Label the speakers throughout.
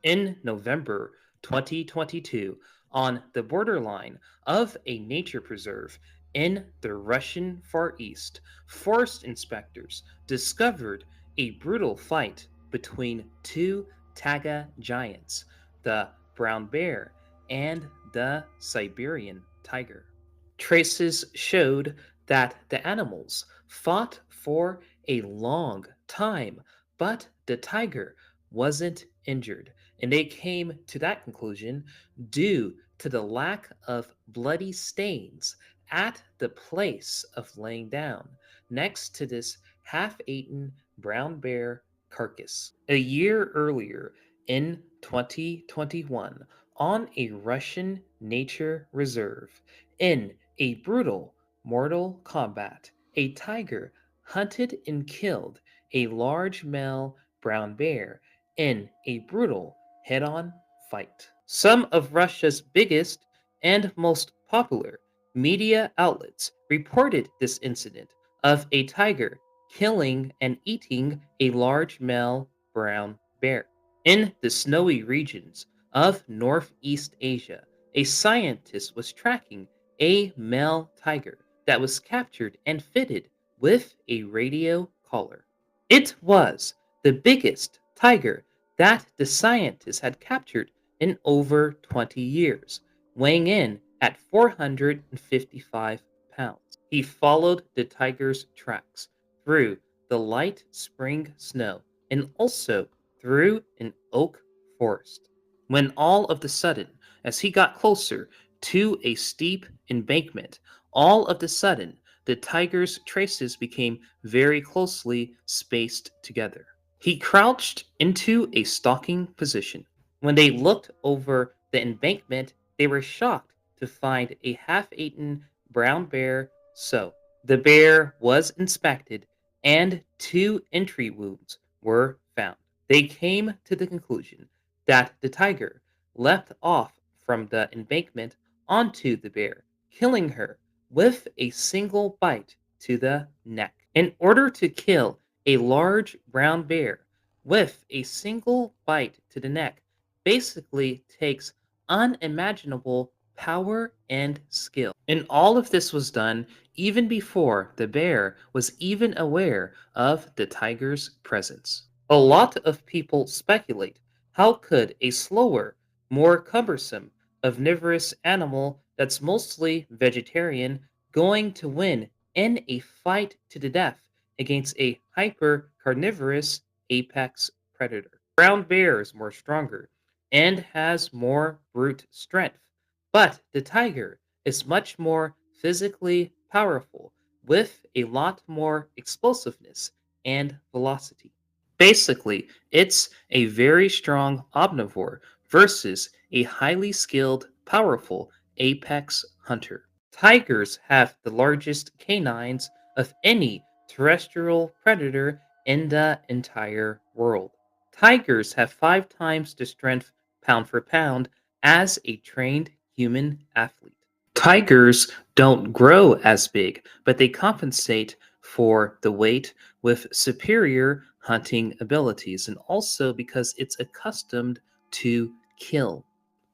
Speaker 1: in November 2022 on the borderline of a nature preserve in the Russian Far East. Forest inspectors discovered a brutal fight between two taiga giants, the brown bear and the Siberian tiger. Traces showed that the animals fought for a long time, but the tiger wasn't injured, and they came to that conclusion due to the lack of bloody stains at the place of laying down next to this half eaten brown bear carcass. A year earlier, in 2021, on a Russian nature reserve, in a brutal mortal combat, a tiger hunted and killed a large male brown bear in a brutal head on fight. Some of Russia's biggest and most popular media outlets reported this incident of a tiger killing and eating a large male brown bear. In the snowy regions of Northeast Asia, a scientist was tracking a male tiger that was captured and fitted with a radio collar. It was the biggest tiger that the scientists had captured in over 20 years, weighing in at 455 pounds. He followed the tiger's tracks through the light spring snow and also through an oak forest. When all of the sudden, as he got closer to a steep embankment, all of the sudden, the tiger's traces became very closely spaced together. He crouched into a stalking position. When they looked over the embankment, they were shocked to find a half eaten brown bear. So, the bear was inspected and two entry wounds were found. They came to the conclusion that the tiger leapt off from the embankment onto the bear, killing her with a single bite to the neck. In order to kill a large brown bear with a single bite to the neck basically takes unimaginable power and skill. And all of this was done even before the bear was even aware of the tiger's presence. A lot of people speculate, how could a slower, more cumbersome, omnivorous animal that's mostly vegetarian going to win in a fight to the death against a hyper carnivorous apex predator? Brown bear is more stronger and has more brute strength, but the tiger is much more physically powerful with a lot more explosiveness and velocity. Basically, it's a very strong omnivore versus a highly skilled, powerful apex hunter. Tigers have the largest canines of any terrestrial predator in the entire world. Tigers have 5 times the strength pound for pound as a trained human athlete. Tigers don't grow as big, but they compensate for the weight with superior hunting abilities and also because it's accustomed to kill.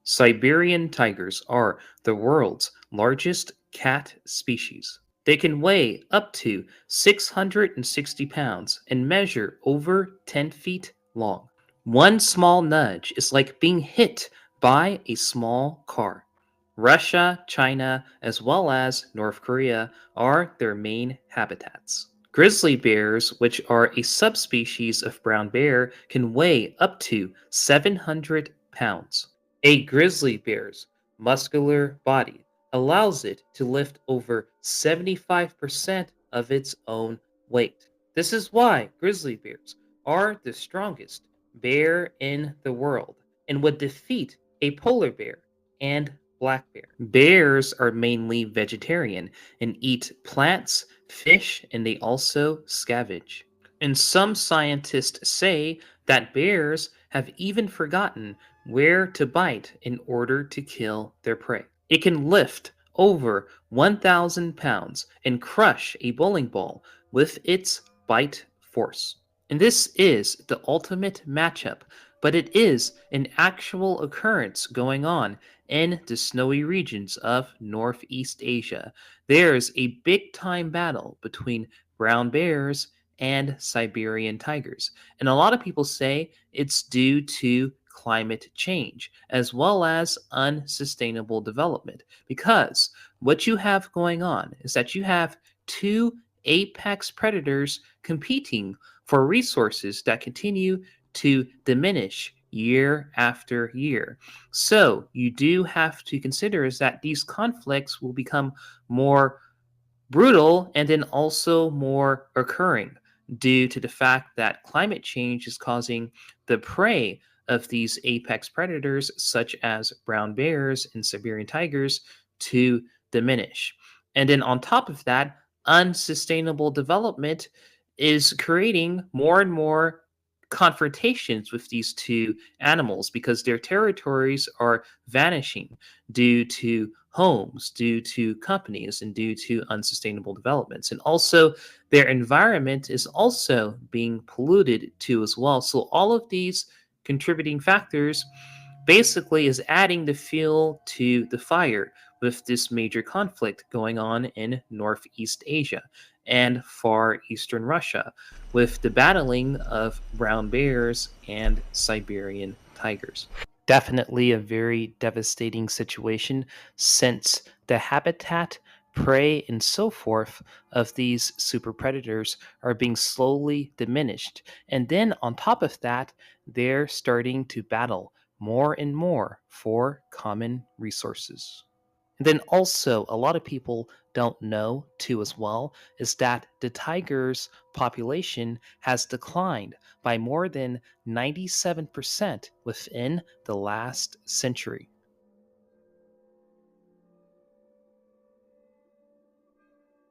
Speaker 1: Siberian tigers are the world's largest cat species. They can weigh up to 660 pounds and measure over 10 feet long. One small nudge is like being hit by a small car. Russia, China, as well as North Korea are their main habitats. Grizzly bears, which are a subspecies of brown bear, can weigh up to 700 pounds. A grizzly bear's muscular body allows it to lift over 75% of its own weight. This is why grizzly bears are the strongest bear in the world and would defeat a polar bear and black bear. Bears are mainly vegetarian and eat plants, fish, and they also scavenge. And some scientists say that bears have even forgotten where to bite in order to kill their prey. It can lift over 1,000 pounds and crush a bowling ball with its bite force. And this is the ultimate matchup but it is an actual occurrence going on in the snowy regions of Northeast Asia. There's a big time battle between brown bears and Siberian tigers. And a lot of people say it's due to climate change as well as unsustainable development. Because what you have going on is that you have two apex predators competing for resources that continue to diminish year after year. So, you do have to consider is that these conflicts will become more brutal and then also more occurring due to the fact that climate change is causing the prey of these apex predators, such as brown bears and Siberian tigers, to diminish. And then on top of that, unsustainable development is creating more and more confrontations with these two animals because their territories are vanishing due to homes, due to companies, and due to unsustainable developments. And also, their environment is also being polluted too, as well. So, all of these contributing factors basically is adding the fuel to the fire with this major conflict going on in Northeast Asia and far eastern Russia, with the battling of brown bears and Siberian tigers. Definitely a very devastating situation since the habitat, prey, and so forth of these super predators are being slowly diminished. And then on top of that, they're starting to battle more and more for common resources. And then also, a lot of people don't know too as well is that the tiger's population has declined by more than 97% within the last century.